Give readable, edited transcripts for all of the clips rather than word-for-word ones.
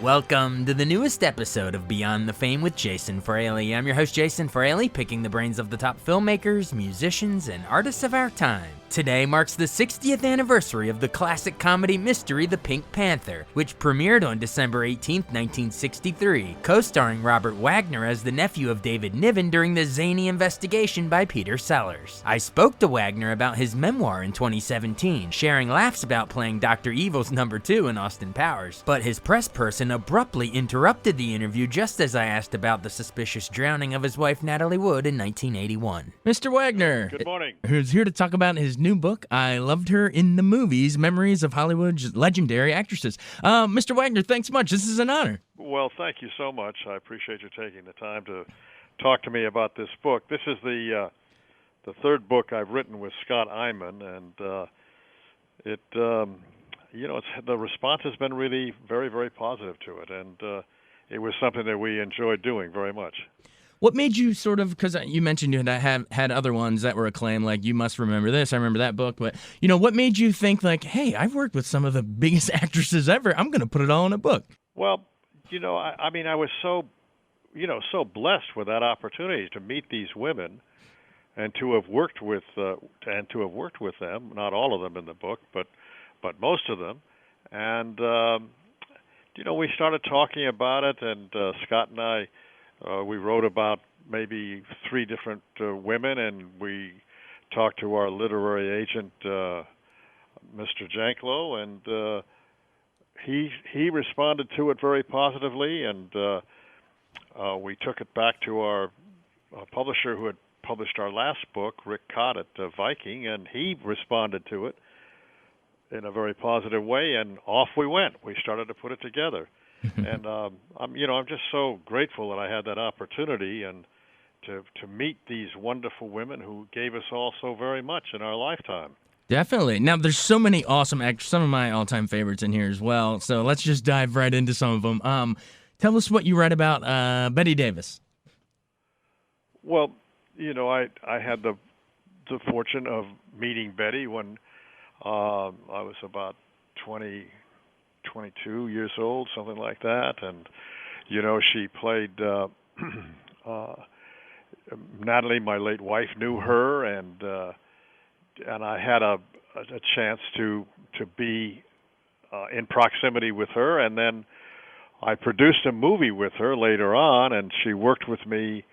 Welcome to the newest episode of Beyond the Fame with Jason Fraley. I'm your host, Jason Fraley, picking the brains of the top filmmakers, musicians, and artists of our time. Today marks the 60th anniversary of the classic comedy mystery The Pink Panther, which premiered on December 18, 1963, co-starring Robert Wagner as the nephew of David Niven during the zany investigation by Peter Sellers. I spoke to Wagner about his memoir in 2017, sharing laughs about playing Dr. Evil's number 2 in Austin Powers, but his press person abruptly interrupted the interview just as I asked about the suspicious drowning of his wife Natalie Wood in 1981. Mr. Wagner. Good morning. Who's here to talk about his new book, I Loved Her in the Movies, Memories of Hollywood's Legendary Actresses. Mr. Wagner, thanks much. This is an honor. Well, thank you so much. I appreciate you taking the time to talk to me about this book. This is the third book I've written with Scott Eyman, and the response has been really very, very positive to it, and it was something that we enjoyed doing very much. What made you sort of, because you mentioned you had other ones that were acclaimed, like You Must Remember This, I remember that book, but, what made you think, like, hey, I've worked with some of the biggest actresses ever, I'm going to put it all in a book? Well, I was so blessed with that opportunity to meet these women and to have worked with them, not all of them in the book, but most of them, and, we started talking about it, and Scott and I, we wrote about maybe 3 different women, and we talked to our literary agent, Mr. Janklow, and he responded to it very positively, and we took it back to our publisher who had published our last book, Rick Cott at Viking, and he responded to it in a very positive way, and off we went. We started to put it together. And I'm just so grateful that I had that opportunity and to meet these wonderful women who gave us all so very much in our lifetime. Definitely. Now, there's so many awesome actors, some of my all-time favorites in here as well, so let's just dive right into some of them. Tell us what you read about Bette Davis. Well, I had the fortune of meeting Betty when I was about 22 years old, something like that, and she played Natalie, my late wife, knew her, and I had a chance to be in proximity with her, and then I produced a movie with her later on, and she worked with me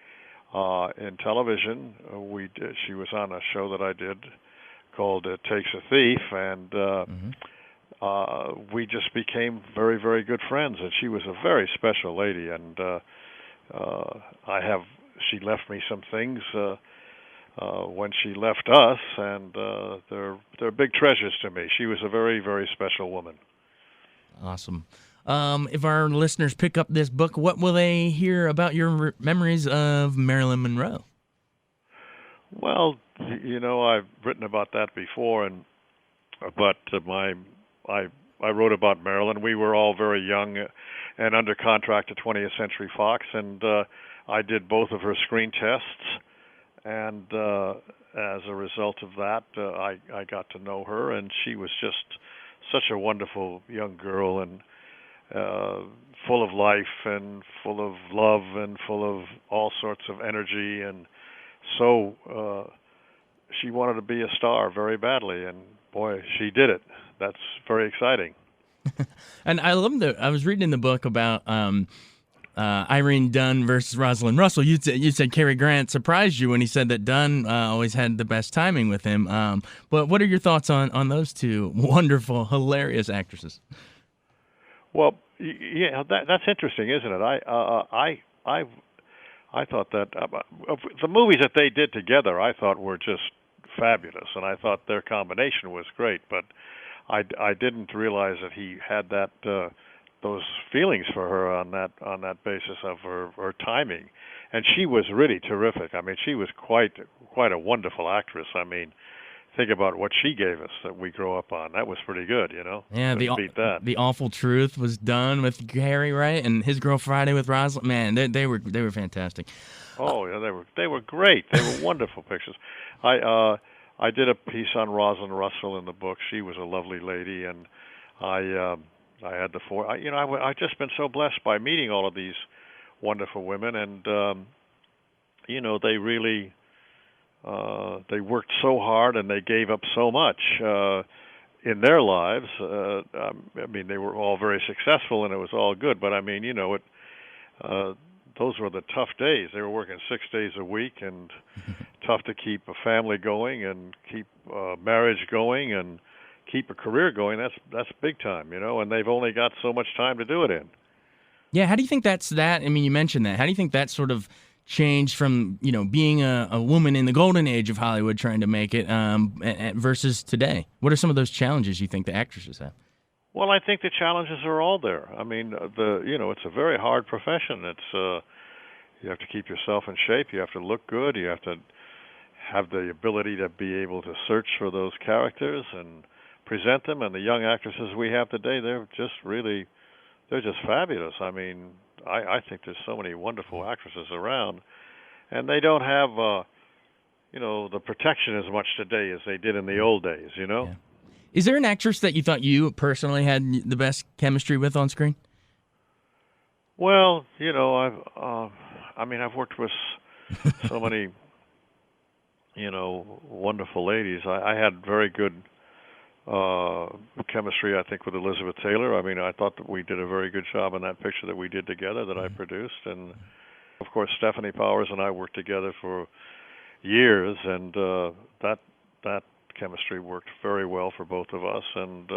in television. She was on a show that I did called It Takes a Thief, and we just became very, very good friends, and she was a very special lady, and she left me some things when she left us, and they're big treasures to me. She was a very, very special woman. Awesome. If our listeners pick up this book, what will they hear about your memories of Marilyn Monroe? Well, I've written about that before, but I wrote about Marilyn. We were all very young and under contract to 20th Century Fox, and I did both of her screen tests, and as a result of that, I got to know her, and she was just such a wonderful young girl, and full of life and full of love and full of all sorts of energy, and so she wanted to be a star very badly, and boy, she did it. That's very exciting. And I love I was reading in the book about Irene Dunne versus Rosalind Russell. You said Cary Grant surprised you when he said that Dunne always had the best timing with him. But what are your thoughts on those two wonderful, hilarious actresses? Well, yeah, that's interesting, isn't it? I thought that the movies that they did together, I thought were just fabulous, and I thought their combination was great. But I didn't realize that he had those feelings for her on that basis of her timing, and she was really terrific. I mean, she was quite a wonderful actress. I mean, think about what she gave us that we grew up on. That was pretty good, Yeah, beat that. The Awful Truth was done with Gary, right? And His Girl Friday with Rosalind. Man, they were fantastic. Oh yeah, they were great. They were wonderful pictures. I did a piece on Rosalind Russell in the book. She was a lovely lady, and I I had the four. I've just been so blessed by meeting all of these wonderful women, and they really they worked so hard and they gave up so much in their lives. I mean, they were all very successful and it was all good, but I mean, those were the tough days. They were working 6 days a week, and tough to keep a family going and keep marriage going and keep a career going. That's big time, and they've only got so much time to do it in. Yeah, how do you think I mean, you mentioned that. How do you think that sort of changed from, being a woman in the golden age of Hollywood trying to make it versus today? What are some of those challenges you think the actresses have? Well, I think the challenges are all there. I mean, it's a very hard profession. It's you have to keep yourself in shape. You have to look good. You have to have the ability to be able to search for those characters and present them. And the young actresses we have today, they're just fabulous. I mean, I think there's so many wonderful actresses around, and they don't have the protection as much today as they did in the old days. Yeah. Is there an actress that you thought you personally had the best chemistry with on screen? Well, I've worked with so many, wonderful ladies. I had very good chemistry, I think, with Elizabeth Taylor. I mean, I thought that we did a very good job in that picture that we did together that I produced. And, of course, Stephanie Powers and I worked together for years, and that chemistry worked very well for both of us. And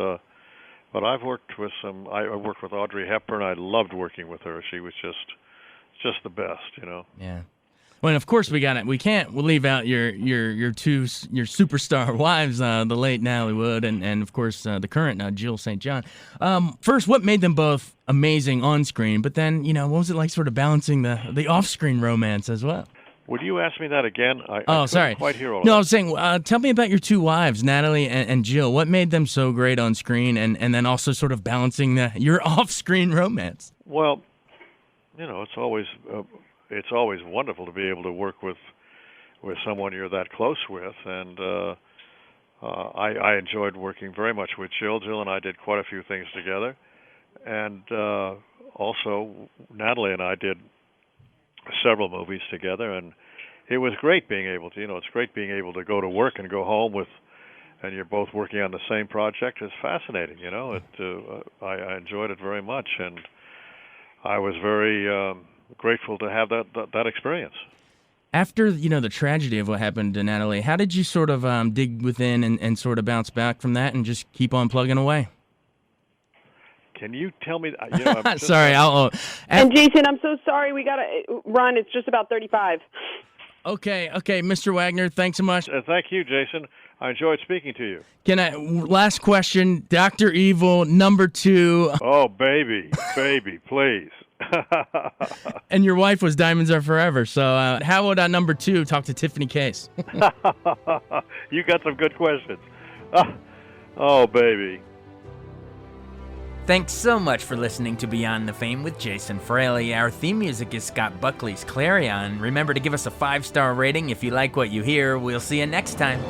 but I've worked with I worked with Audrey Hepburn. I loved working with her. She was just the best, Yeah. Well, and of course we'll leave out your superstar wives, the late Natalie Wood and of course the current Jill St. John. First, what made them both amazing on screen? But then, what was it like sort of balancing the off-screen romance as well? Would you ask me that again? I sorry. couldn't quite hear all No, I that. was saying, tell me about your two wives, Natalie and Jill. What made them so great on screen, and then also sort of balancing your off-screen romance? Well, it's always wonderful to be able to work with someone you're that close with, and I enjoyed working very much with Jill. Jill and I did quite a few things together, and also Natalie and I did several movies together, and it was great being able to, it's great being able to go to work and go home and you're both working on the same project. It's fascinating, I enjoyed it very much, and I was very grateful to have that experience. After, the tragedy of what happened to Natalie, how did you sort of dig within and sort of bounce back from that and just keep on plugging away? Can you tell me? Sorry, and Jason, I'm so sorry. We gotta run. It's just about 35. Okay, Mr. Wagner, thanks so much. Thank you, Jason. I enjoyed speaking to you. Last question, Dr. Evil, number 2. Oh, baby, please. And your wife was Diamonds Are Forever. So how would number 2 talk to Tiffany Case? You got some good questions. Oh, baby. Thanks so much for listening to Beyond the Fame with Jason Fraley. Our theme music is Scott Buckley's Clarion. Remember to give us a 5-star rating if you like what you hear. We'll see you next time.